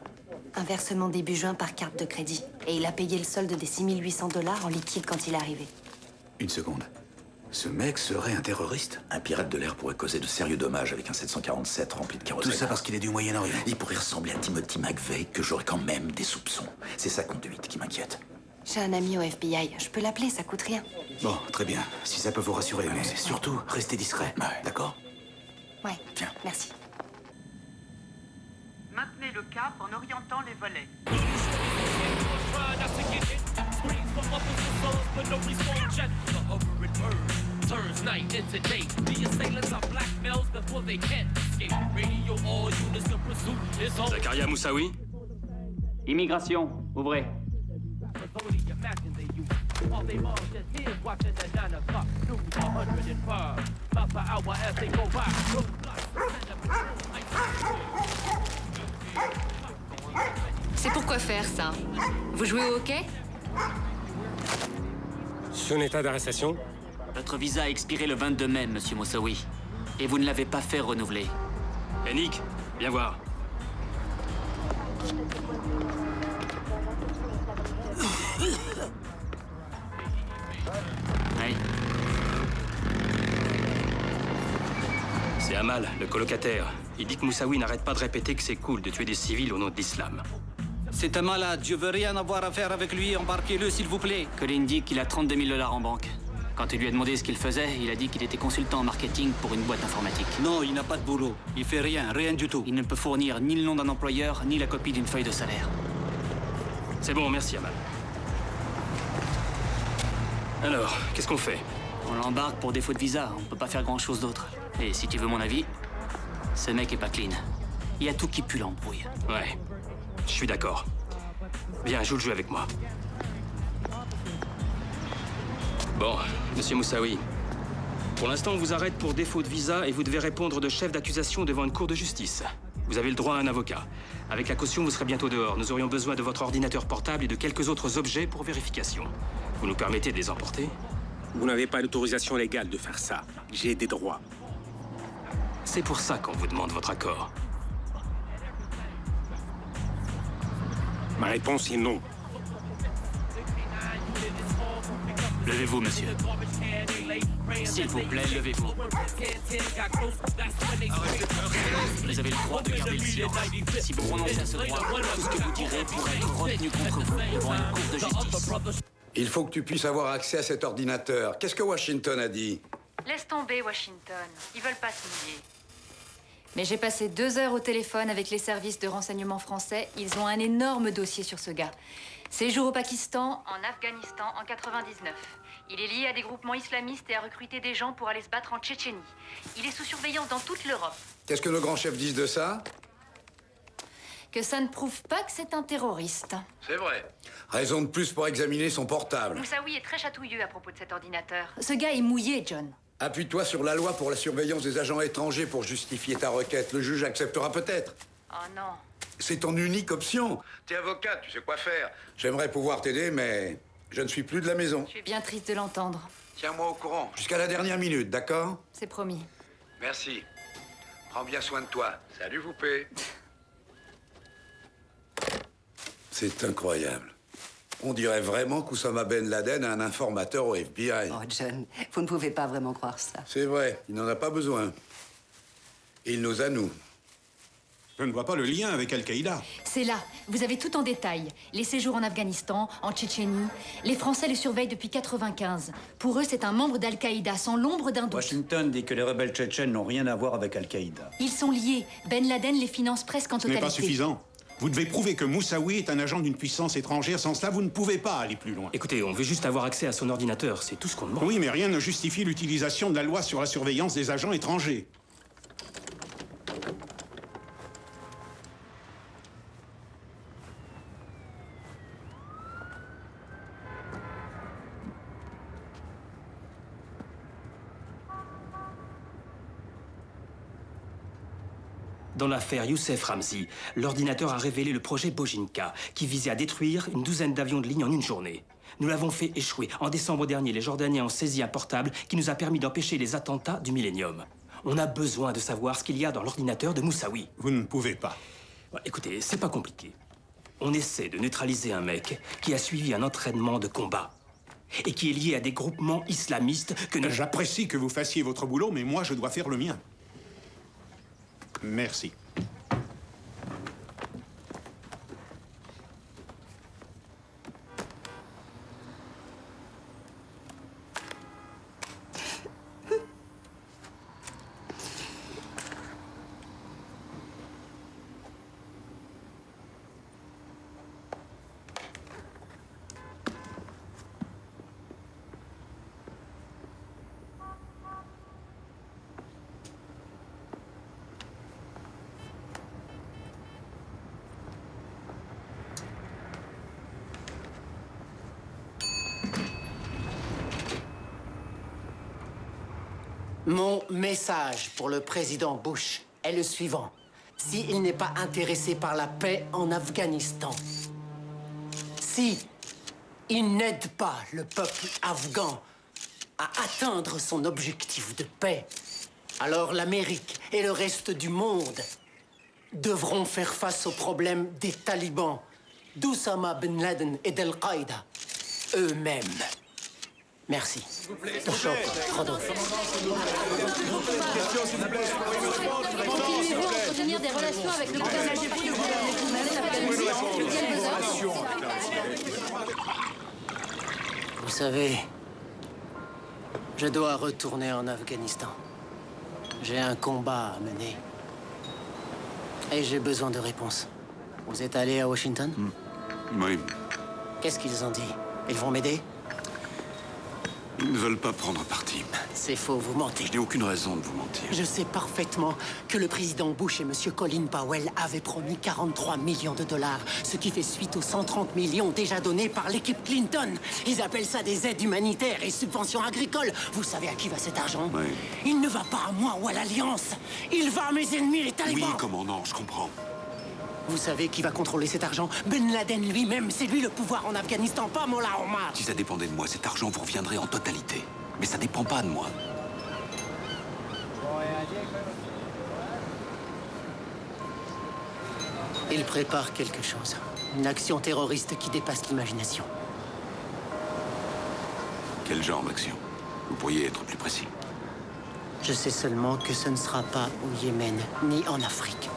Un versement début juin par carte de crédit. Et il a payé le solde des 6 800 $ en liquide quand il est arrivé. Une seconde. Ce mec serait un terroriste? Un pirate de l'air pourrait causer de sérieux dommages avec un 747 rempli de kérosène. Tout ça parce qu'il est du Moyen-Orient. Il pourrait ressembler à Timothy McVeigh, que j'aurais quand même des soupçons. C'est sa conduite qui m'inquiète. J'ai un ami au FBI. Je peux l'appeler, ça coûte rien. Bon, très bien. Si ça peut vous rassurer, mais surtout, restez discret. D'accord? Ouais. Tiens. Merci. Maintenez le cap en orientant les volets. Turns night into day. The assailants are black males before they can escape. Radio, all units can pursue this whole. Zakaria Moussaoui. Immigration, ouvrez. All they all just here watching the 9 o'clock news 105 miles per hour as they go by. C'est pour quoi faire, ça? Vous jouez au hockey? Son état d'arrestation? Votre visa a expiré le 22 mai, monsieur Moussaoui. Et vous ne l'avez pas fait renouveler. Yannick, viens voir. Oui. C'est Amal, le colocataire. Il dit que Moussaoui n'arrête pas de répéter que c'est cool de tuer des civils au nom de l'islam. C'est un malade. Je veux rien avoir à faire avec lui. Embarquez-le, s'il vous plaît. Colin dit qu'il a 32 000 $ en banque. Quand il lui a demandé ce qu'il faisait, il a dit qu'il était consultant en marketing pour une boîte informatique. Non, il n'a pas de boulot. Il fait rien, rien du tout. Il ne peut fournir ni le nom d'un employeur, ni la copie d'une feuille de salaire. C'est bon, merci Amal. Alors, qu'est-ce qu'on fait? On l'embarque pour défaut de visa. On peut pas faire grand-chose d'autre. Et si tu veux mon avis, ce mec est pas clean. Il y a tout qui pue l'embrouille. Ouais, je suis d'accord. Viens, joue le jeu avec moi. Bon, monsieur Moussaoui. Pour l'instant, on vous arrête pour défaut de visa et vous devez répondre de chef d'accusation devant une cour de justice. Vous avez le droit à un avocat. Avec la caution, vous serez bientôt dehors. Nous aurions besoin de votre ordinateur portable et de quelques autres objets pour vérification. Vous nous permettez de les emporter? Vous n'avez pas l'autorisation légale de faire ça. J'ai des droits. C'est pour ça qu'on vous demande votre accord. Ma réponse est non. Levez-vous, monsieur. S'il vous plaît, levez-vous. Vous avez le droit de garder le silence. Si vous renoncez à ce droit, tout ce que vous direz pourrait être retenu contre vous devant une cour de justice. Il faut que tu puisses avoir accès à cet ordinateur. Qu'est-ce que Washington a dit? Laisse tomber, Washington. Ils veulent pas signer. Mais j'ai passé 2 heures au téléphone avec les services de renseignement français. Ils ont un énorme dossier sur ce gars. Séjour au Pakistan, en Afghanistan, en 99. Il est lié à des groupements islamistes et a recruté des gens pour aller se battre en Tchétchénie. Il est sous surveillance dans toute l'Europe. Qu'est-ce que nos grands chefs disent de ça? Que ça ne prouve pas que c'est un terroriste. C'est vrai. Raison de plus pour examiner son portable. Moussaoui est très chatouilleux à propos de cet ordinateur. Ce gars est mouillé, John. Appuie-toi sur la loi pour la surveillance des agents étrangers pour justifier ta requête. Le juge acceptera peut-être. Oh non. C'est ton unique option. T'es avocat, tu sais quoi faire. J'aimerais pouvoir t'aider, mais je ne suis plus de la maison. Je suis bien triste de l'entendre. Tiens-moi au courant, jusqu'à la dernière minute, d'accord? C'est promis. Merci. Prends bien soin de toi. Salut, Poupée. C'est incroyable. On dirait vraiment qu'Oussama Ben Laden a un informateur au FBI. Oh, John, vous ne pouvez pas vraiment croire ça. C'est vrai, il n'en a pas besoin. Il nous a, nous. Je ne vois pas le lien avec Al-Qaïda. C'est là. Vous avez tout en détail. Les séjours en Afghanistan, en Tchétchénie. Les Français le surveillent depuis 95. Pour eux, c'est un membre d'Al-Qaïda, sans l'ombre d'un doute. Washington dit que les rebelles tchétchènes n'ont rien à voir avec Al-Qaïda. Ils sont liés. Ben Laden les finance presque en Ce n'est totalité. pas suffisant. Vous devez prouver que Moussaoui est un agent d'une puissance étrangère. Sans cela, vous ne pouvez pas aller plus loin. Écoutez, on veut juste avoir accès à son ordinateur. C'est tout ce qu'on demande. Oui, mais rien ne justifie l'utilisation de la loi sur la surveillance des agents étrangers. Dans l'affaire Youssef Ramzi, l'ordinateur a révélé le projet Bojinka, qui visait à détruire une douzaine d'avions de ligne en une journée. Nous l'avons fait échouer. En décembre dernier, les Jordaniens ont saisi un portable qui nous a permis d'empêcher les attentats du Millennium. On a besoin de savoir ce qu'il y a dans l'ordinateur de Moussaoui. Vous ne pouvez pas. Écoutez, c'est pas compliqué. On essaie de neutraliser un mec qui a suivi un entraînement de combat et qui est lié à des groupements islamistes que nous... J'apprécie que vous fassiez votre boulot, mais moi, je dois faire le mien. Merci. Mon message pour le président Bush est le suivant. S'il n'est pas intéressé par la paix en Afghanistan, si il n'aide pas le peuple afghan à atteindre son objectif de paix, alors l'Amérique et le reste du monde devront faire face aux problèmes des talibans, d'Oussama Ben Laden et d'Al-Qaïda eux-mêmes. Merci. Continuez-vous à entretenir des relations avec le gouvernement Vous savez, je dois retourner en Afghanistan. J'ai un combat à mener. Et j'ai besoin de réponses. Vous êtes allé à Washington? Oui. Qu'est-ce qu'ils ont dit? Ils vont m'aider? Ils ne veulent pas prendre parti. C'est faux, vous mentez. Je n'ai aucune raison de vous mentir. Je sais parfaitement que le président Bush et M. Colin Powell avaient promis 43 millions de dollars, ce qui fait suite aux 130 millions déjà donnés par l'équipe Clinton. Ils appellent ça des aides humanitaires et subventions agricoles. Vous savez à qui va cet argent? Oui. Il ne va pas à moi ou à l'Alliance. Il va à mes ennemis, les talibans. Oui, commandant, je comprends. Vous savez qui va contrôler cet argent? Ben Laden lui-même, c'est lui le pouvoir en Afghanistan, pas Mollah Omar. Si ça dépendait de moi, cet argent vous reviendrait en totalité. Mais ça dépend pas de moi. Il prépare quelque chose. Une action terroriste qui dépasse l'imagination. Quel genre d'action? Vous pourriez être plus précis. Je sais seulement que ce ne sera pas au Yémen, ni en Afrique.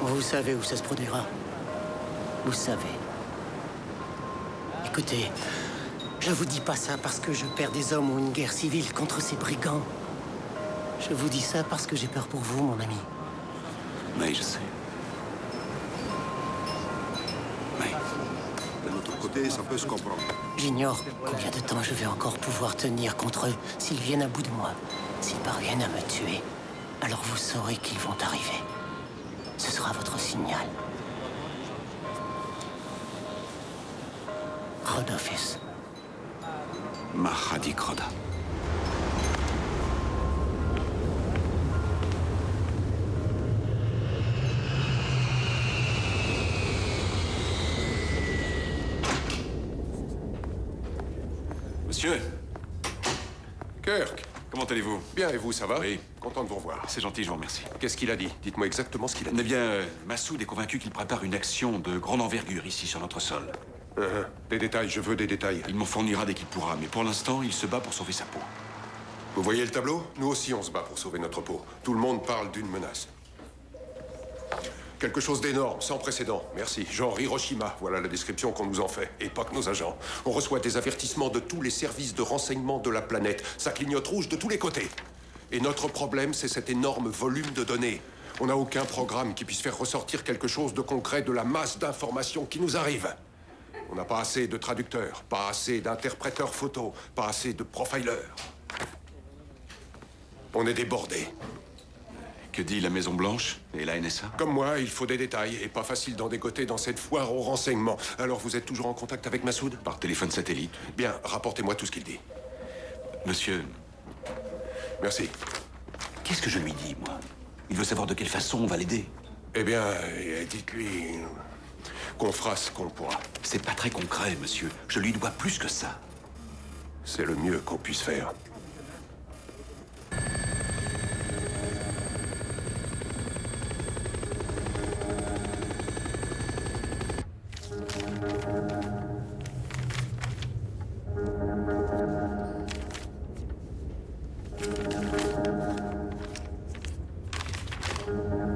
Vous savez où ça se produira. Vous savez. Écoutez, je vous dis pas ça parce que je perds des hommes ou une guerre civile contre ces brigands. Je vous dis ça parce que j'ai peur pour vous, mon ami. Oui, je sais. Oui. De notre côté, ça peut se comprendre. J'ignore combien de temps je vais encore pouvoir tenir contre eux s'ils viennent à bout de moi. S'ils parviennent à me tuer, alors vous saurez qu'ils vont arriver. Ce sera votre signal. Rodofis. Mahadik Roda. Messieurs, Kirk, comment allez-vous? bien, et vous, ça va? Oui. Content de vous revoir. C'est gentil, je vous remercie. Qu'est-ce qu'il a dit? Dites-moi exactement ce qu'il a dit. Eh bien, Massoud est convaincu qu'il prépare une action de grande envergure ici sur notre sol. Des détails, je veux des détails. Il m'en fournira dès qu'il pourra, mais pour l'instant, il se bat pour sauver sa peau. Vous voyez le tableau? Nous aussi, on se bat pour sauver notre peau. Tout le monde parle d'une menace. Quelque chose d'énorme, sans précédent. Merci. Genre Hiroshima, voilà la description qu'on nous en fait. Et pas que nos agents. On reçoit des avertissements de tous les services de renseignement de la planète. Ça clignote rouge de tous les côtés. Et notre problème, c'est cet énorme volume de données. On n'a aucun programme qui puisse faire ressortir quelque chose de concret de la masse d'informations qui nous arrive. On n'a pas assez de traducteurs, pas assez d'interpréteurs photos, pas assez de profilers. On est débordés. Que dit la Maison-Blanche et la NSA? Comme moi, il faut des détails, et pas facile d'en dégoter dans cette foire au renseignement. Alors, vous êtes toujours en contact avec Massoud? Par téléphone satellite. Bien, rapportez-moi tout ce qu'il dit. Monsieur... Merci. Qu'est-ce que je lui dis, moi? Il veut savoir de quelle façon on va l'aider. Eh bien, dites-lui qu'on fera ce qu'on pourra. C'est pas très concret, monsieur. Je lui dois plus que ça. C'est le mieux qu'on puisse faire.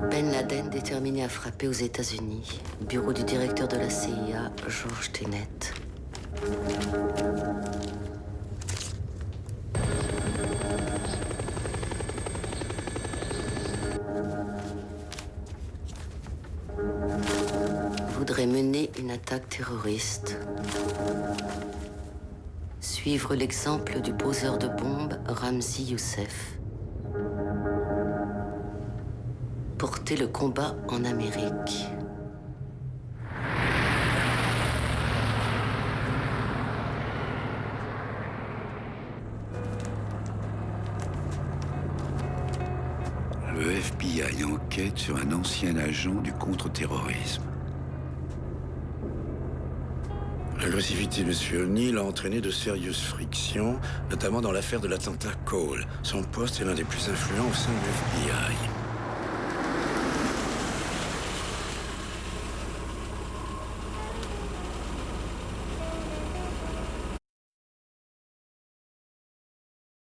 Ben Laden déterminé à frapper aux États-Unis. Bureau du directeur de la CIA, George Tenet. Voudrait mener une attaque terroriste. Suivre l'exemple du poseur de bombes Ramzi Youssef. Porter le combat en Amérique. Le FBI enquête sur un ancien agent du contre-terrorisme. L'agressivité de M. O'Neill a entraîné de sérieuses frictions, notamment dans l'affaire de l'attentat Cole. Son poste est l'un des plus influents au sein du FBI.